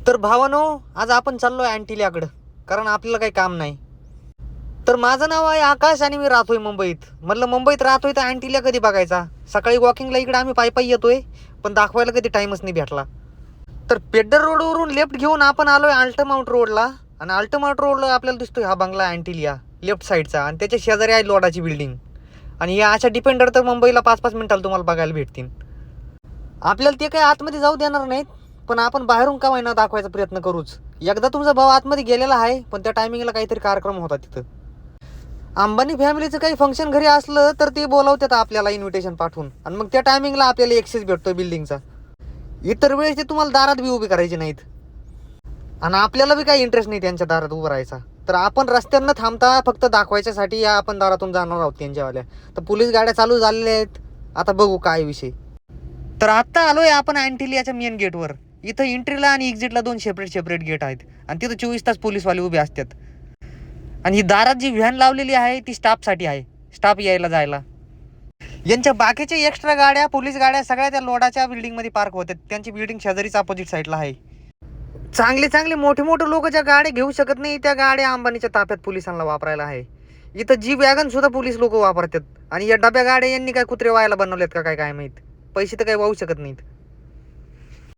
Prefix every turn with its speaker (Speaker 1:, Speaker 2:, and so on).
Speaker 1: तर भावानो, आज आपण चाललोय अँटिलियाकडं, कारण आपल्याला काही काम नाही. तर माझं नाव आहे आकाश आणि मी राहतोय मुंबईत. म्हटलं मुंबईत राहतोय तर अँटिलिया कधी बघायचा. सकाळी वॉकिंगला इकडे आम्ही पायी पायी येतोय, पण दाखवायला कधी टाइमच नाही भेटला. तर पेड्डर रोडवरून लेफ्ट घेऊन आपण आलोय अल्टमाउंट रोडला. आणि अल्टमाउंट रोडला आपल्याला दिसतोय हा बंगला अँटिलिया लेफ्ट साईडचा, आणि त्याच्या शेजारी आहे लोडाची बिल्डिंग. आणि या अशा डिपेंडर तर मुंबईला 5-5 मिनिटाला तुम्हाला बघायला भेटतील. आपल्याला ते काही आतमध्ये जाऊ देणार नाहीत, पण आपण बाहेरून का महिना दाखवायचा प्रयत्न करूच. एकदा तुमचा भाऊ आतमध्ये गेलेला आहे, पण त्या टायमिंगला काहीतरी कार्यक्रम होता तिथं. अंबानी फॅमिलीचं काही फंक्शन घरी असलं तर ते बोलावतात आपल्याला इन्व्हिटेशन पाठवून, आणि मग त्या टायमिंगला आपल्याला एक्सेस भेटतो बिल्डिंगचा. इतर वेळेस ते तुम्हाला दारात बी उभी करायची नाहीत, आणि आपल्याला बी काही इंटरेस्ट नाही त्यांच्या दारात उभं राहायचा. तर आपण रस्त्यांना थांबता फक्त दाखवायच्यासाठी या आपण दारातून जाणार आहोत त्यांच्यावाल्या. तर पोलीस गाड्या चालू झालेल्या आहेत, आता बघू काय विषय. तर आत्ता आलोय आपण अँटिलियाच्या मेन गेटवर. इथं एंट्रीला आणि एक्झिटला 2 सेपरेट गेट आहेत, आणि तिथं 24 तास पोलीसवाले उभे असतात. आणि ही दारात जी व्हॅन लावलेली आहे ती स्टाफसाठी आहे, स्टाफ यायला जायला. यांच्या बाकीच्या एक्स्ट्रा गाड्या, पोलीस गाड्या सगळ्या त्या लोडाच्या बिल्डिंगमध्ये पार्क होतात. त्यांची बिल्डिंग शेजारीच अपोजिट साईडला आहे. चांगले मोठे मोठे लोक ज्या गाड्या घेऊ शकत नाही त्या गाड्या अंबानीच्या ताफ्यात पोलिसांना वापरायला आहे. इथं जी वॅगन सुद्धा पोलीस लोक वापरतात. आणि या डब्या गाड्या यांनी काय कुत्रे व्हायला बनवल्यात का काय माहित. पैसे तर काही वाहू शकत नाहीत.